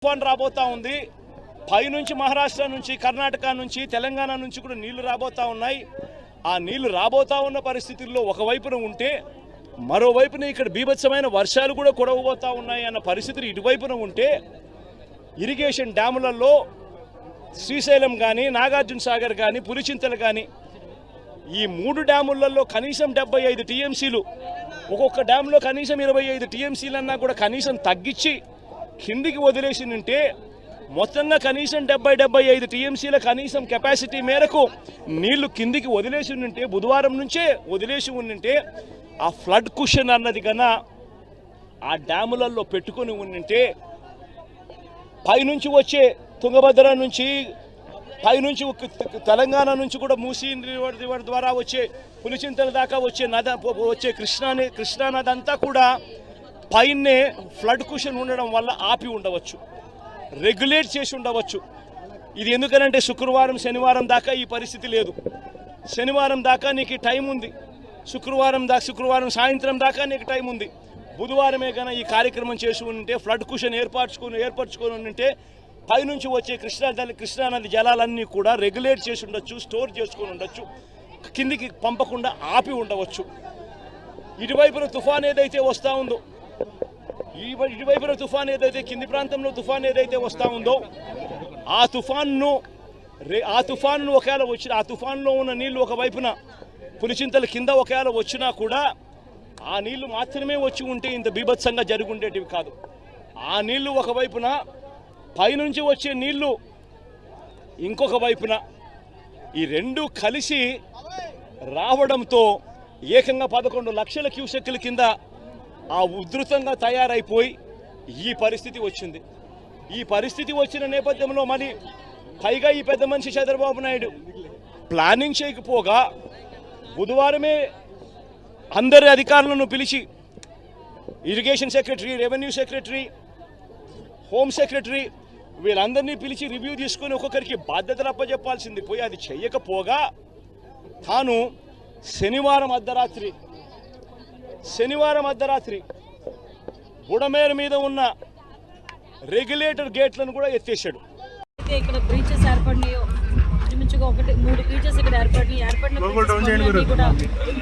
తుఫాన్ రాబోతా ఉంది. పైనుంచి మహారాష్ట్ర నుంచి, కర్ణాటక నుంచి, తెలంగాణ నుంచి కూడా నీళ్లు రాబోతా ఉన్నాయి. ఆ నీళ్లు రాబోతా ఉన్న పరిస్థితుల్లో ఒకవైపున ఉంటే మరోవైపున ఇక్కడ బీభత్సమైన వర్షాలు కూడా కురవబోతా ఉన్నాయి అన్న పరిస్థితులు ఇటువైపున ఉంటే ఇరిగేషన్ డ్యాములలో శ్రీశైలం కానీ, నాగార్జున సాగర్ కానీ, పులిచింతలు కానీ ఈ 3 డ్యాములలో కనీసం 75 టీఎంసీలు, ఒక్కొక్క డ్యామ్లో కనీసం 25 టీఎంసీలన్నా కూడా కనీసం తగ్గించి కిందికి వదిలేసి ఉంటే మొత్తంగా కనీసం 70-75 టీఎంసీల కనీసం కెపాసిటీ మేరకు నీళ్లు కిందికి వదిలేసి ఉంటే, బుధవారం నుంచే వదిలేసి ఉంటే ఆ ఫ్లడ్ కుషన్ అన్నది కన్నా ఆ డ్యాములలో పెట్టుకొని ఉంటే పైనుంచి వచ్చే తుంగభద్ర నుంచి, పైనుంచి తెలంగాణ నుంచి కూడా మూసీ రివర్ ద్వారా వచ్చే పులిచింతల దాకా వచ్చే కృష్ణా నది అంతా కూడా పైనే ఫ్లడ్ కుషన్ ఉండడం వల్ల ఆపి ఉండవచ్చు, రెగ్యులేట్ చేసి ఉండవచ్చు. ఇది ఎందుకనంటే శుక్రవారం శనివారం దాకా ఈ పరిస్థితి లేదు. శనివారం దాకా నీకు టైం ఉంది, శుక్రవారం సాయంత్రం దాకా నీకు టైం ఉంది. బుధవారమే కన్నా ఈ కార్యక్రమం చేసి ఉంటే ఫ్లడ్ కుషన్ ఏర్పరచుకొని ఉంటే పైనుంచి వచ్చే కృష్ణానది జలాలన్నీ కూడా రెగ్యులేట్ చేసి ఉండొచ్చు, స్టోర్ చేసుకొని ఉండొచ్చు, కిందికి పంపకుండా ఆపి ఉండవచ్చు. ఇటువైపున తుఫాన్ ఏదైతే వస్తూ ఉందో, ఇటువైపున తుఫాన్ ఏదైతే కింది ప్రాంతంలో తుఫాన్ ఏదైతే వస్తూ ఉందో ఆ తుఫాన్ను ఒకవేళ వచ్చిన ఆ తుఫాన్లో ఉన్న నీళ్లు ఒకవైపున పులిచింతల కింద ఒకవేళ వచ్చినా కూడా ఆ నీళ్లు మాత్రమే వచ్చి ఉంటే ఇంత బీభత్సంగా జరుగుండేటివి కాదు. ఆ నీళ్లు ఒకవైపున, పైనుంచి వచ్చే నీళ్లు ఇంకొక వైపున, ఈ రెండు కలిసి రావడంతో ఏకంగా 11 లక్షల క్యూసెక్కుల కింద ఆ ఉధృతంగా తయారైపోయి ఈ పరిస్థితి వచ్చింది. ఈ పరిస్థితి వచ్చిన నేపథ్యంలో మరి పైగా ఈ పెద్ద మనిషి చంద్రబాబు నాయుడు ప్లానింగ్ చేయకపోగా బుధవారమే అందరి అధికారులను పిలిచి irrigation secretary, revenue secretary, home secretary వీళ్ళందరినీ పిలిచి రివ్యూ తీసుకొని ఒక్కొక్కరికి బాధ్యతలు అప్పచెప్పాల్సింది పోయి అది చెయ్యకపోగా తాను శనివారం అర్ధరాత్రి బుడమేరు మీద ఉన్న రెగ్యులేటర్ గేట్లను కూడా ఎత్తేసాడు. ఇక్కడ బ్రీచెస్ ఏర్పడినాయో ఇంచుమించుగా 3 బ్రీచెస్ ఇక్కడ ఏర్పడిన కూడా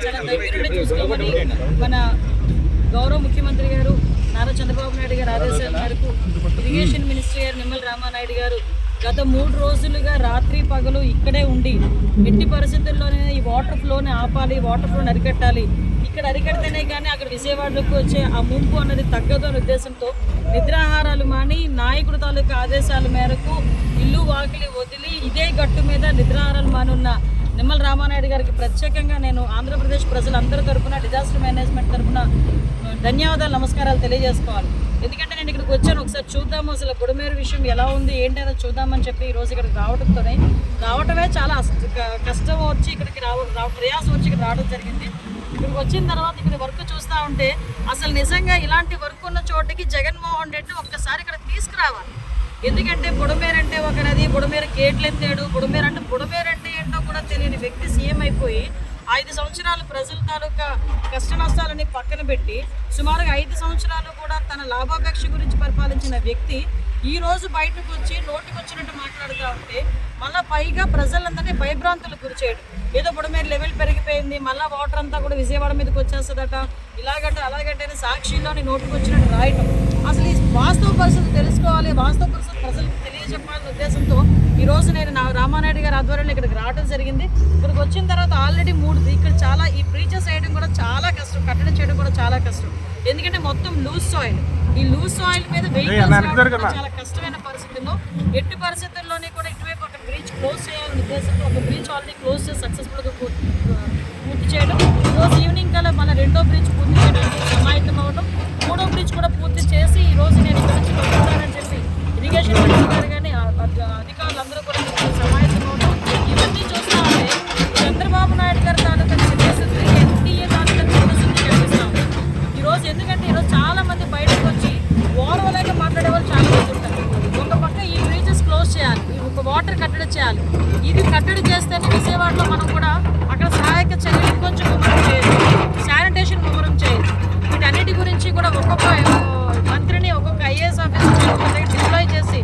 చాలా దగ్గరుండి చూసుకోమని మన గౌరవ ముఖ్యమంత్రి గారు నారా చంద్రబాబు నాయుడు గారు ఆదేశాల మేరకు ఇరిగేషన్ మినిస్టర్ గారు నిమ్మల రామానాయుడు గారు గత 3 రోజులుగా రాత్రి పగలు ఇక్కడే ఉండి ఎట్టి పరిస్థితుల్లోనే ఈ వాటర్ ఫ్లోని ఆపాలి, వాటర్ ఫ్లోని అరికట్టాలి, ఇక్కడ అరికడితేనే కానీ అక్కడ విజయవాడలోకి వచ్చే ఆ ముంపు అన్నది తగ్గదు అనే ఉద్దేశంతో నిద్రాహారాలు మాని నాయకుడు తాలూకా ఆదేశాల మేరకు ఇల్లు వాకిలి వదిలి ఇదే గట్టు మీద నిద్రాహారాలు మానున్న నిమ్మల రామానాయుడు గారికి ప్రత్యేకంగా నేను ఆంధ్రప్రదేశ్ ప్రజలందరి తరఫున, డిజాస్టర్ మేనేజ్మెంట్ తరఫున ధన్యవాదాలు, నమస్కారాలు తెలియజేసుకోవాలి. ఎందుకంటే నేను ఇక్కడికి వచ్చాను, ఒకసారి చూద్దాము అసలు బుడమేరు విషయం ఎలా ఉంది ఏంటి అనేది చూద్దామని చెప్పి ఈరోజు ఇక్కడికి రావటమే చాలా కష్టం వచ్చి ఇక్కడికి ప్రయాసం వచ్చి ఇక్కడ రావడం జరిగింది. ఇక్కడికి వచ్చిన తర్వాత ఇక్కడ వర్క్ చూస్తూ ఉంటే అసలు నిజంగా ఇలాంటి వర్క్ ఉన్న చోటికి జగన్మోహన్ రెడ్డి ఒక్కసారి ఇక్కడ తీసుకురావాలి. ఎందుకంటే బుడమేరు అంటే ఒక నది, బుడమేరు గేట్లు ఎత్తాడు, బుడమేరు అంటే ఏంటో కూడా తెలియని వ్యక్తి సీఎం అయిపోయి 5 సంవత్సరాలు ప్రజల తాలూకా కష్ట నష్టాలని పక్కన పెట్టి సుమారుగా 5 సంవత్సరాలు కూడా తన లాభాపేక్ష గురించి పరిపాలించిన వ్యక్తి ఈ రోజు బయటకు వచ్చి నోటికి వచ్చినట్టు మాట్లాడుతూ ఉంటే మళ్ళీ పైగా ప్రజలందరినీ భయభ్రాంతులకు గురి చేయడం, ఏదో బుడమేరు లెవెల్ పెరిగిపోయింది, మళ్ళీ వాటర్ అంతా కూడా విజయవాడ మీదకి వచ్చేస్తుందట, ఇలాగట అలాగంటే సాక్షిలోని నోటికి వచ్చినట్టు రాయటం. అసలు ఈ వాస్తవ పరిస్థితి తెలుసుకోవాలి, వాస్తవ పరిస్థితి ప్రజలకు తెలియజెప్పాలనే ఉద్దేశంతో ఈరోజు నేను రామానాయుడు గారి ఆధ్వర్యంలో ఇక్కడికి రావడం జరిగింది. ఇక్కడికి వచ్చిన తర్వాత ఆల్రెడీ 3 ఇక్కడ చాలా ఈ బ్రీచెస్ వేయడం కూడా చాలా కష్టం, కట్టడం చేయడం కూడా చాలా కష్టం. ఎందుకంటే మొత్తం లూజ్ సాయిల్, ఈ లూజ్ సాయిల్ మీద వెహికల్స్ చాలా కష్టమైన పరిస్థితుల్లో ఎట్టి పరిస్థితుల్లోనే కూడా ఇటువైపు ఒక బ్రీచ్ క్లోజ్ చేయాలనే ఉద్దేశంతో ఒక బ్రీచ్ ఆల్రెడీ క్లోజ్ చేసి సక్సెస్ఫుల్గా పూర్తి చేయడం, ఈరోజు ఈవినింగ్ కల్లా మన 2వ బ్రిడ్జ్ పూర్తి చేయడానికి సమాయత్తం అవ్వడం, 3వ బ్రిడ్జ్ కూడా పూర్తి చేసి ఈరోజు నేను ఇక్కడ నుంచి వెళ్తానని చెప్పి ఇరిగేషన్ మినిస్టర్ గారు కానీ అధికారులందరూ కూడా సమాయత్తం అవ్వడం, ఇవన్నీ చూస్తూ ఉంటే చంద్రబాబు నాయుడు గారి తాలూకా చిత్తశుద్ధి, ఎన్డీఏ తాలూకా చిత్తశుద్ధి కనిపిస్తాం ఈరోజు. ఎందుకంటే ఈరోజు చాలా మంది బయటకు వచ్చి ఓర్వలేక మాట్లాడే వాళ్ళు చాలా మంది ఉంటారు. ఒక పక్క ఈ బ్రీచెస్ క్లోజ్ చేయాలి, ఒక వాటర్ కట్టడి చేయాలి, ఇది కట్టడి చేస్తేనే విజయవాడలో మనం కూడా అక్కడ సహాయక చర్యలు కొంచెం ముమ్మరం చేయొచ్చు, శానిటేషన్ ముమ్మరం చేయొచ్చు. వీటన్నిటి గురించి కూడా ఒక్కొక్క మంత్రిని, ఒక్కొక్క ఐఏఎస్ ఆఫీసర్ డిప్లాయ్ చేసి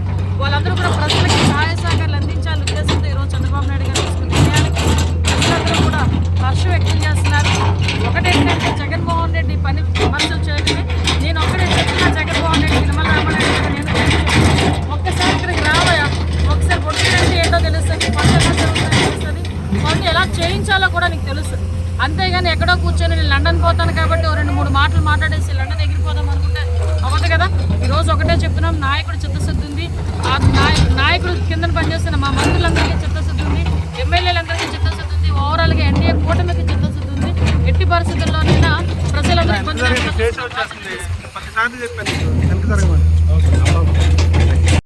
అంతేగాని ఎక్కడో కూర్చొని నేను లండన్ పోతాను కాబట్టి 2-3 మాటలు మాట్లాడేసి లండన్ ఎగిరిపోదాం అనుకుంటే అవ్వదు కదా. ఈరోజు ఒకటే చెప్తున్నాం, నాయకుడు చిత్తశుద్ధి ఉంది. ఆ నాయకుడు కింద పనిచేస్తున్న మా మంత్రులందరికీ చిత్తశుద్ధి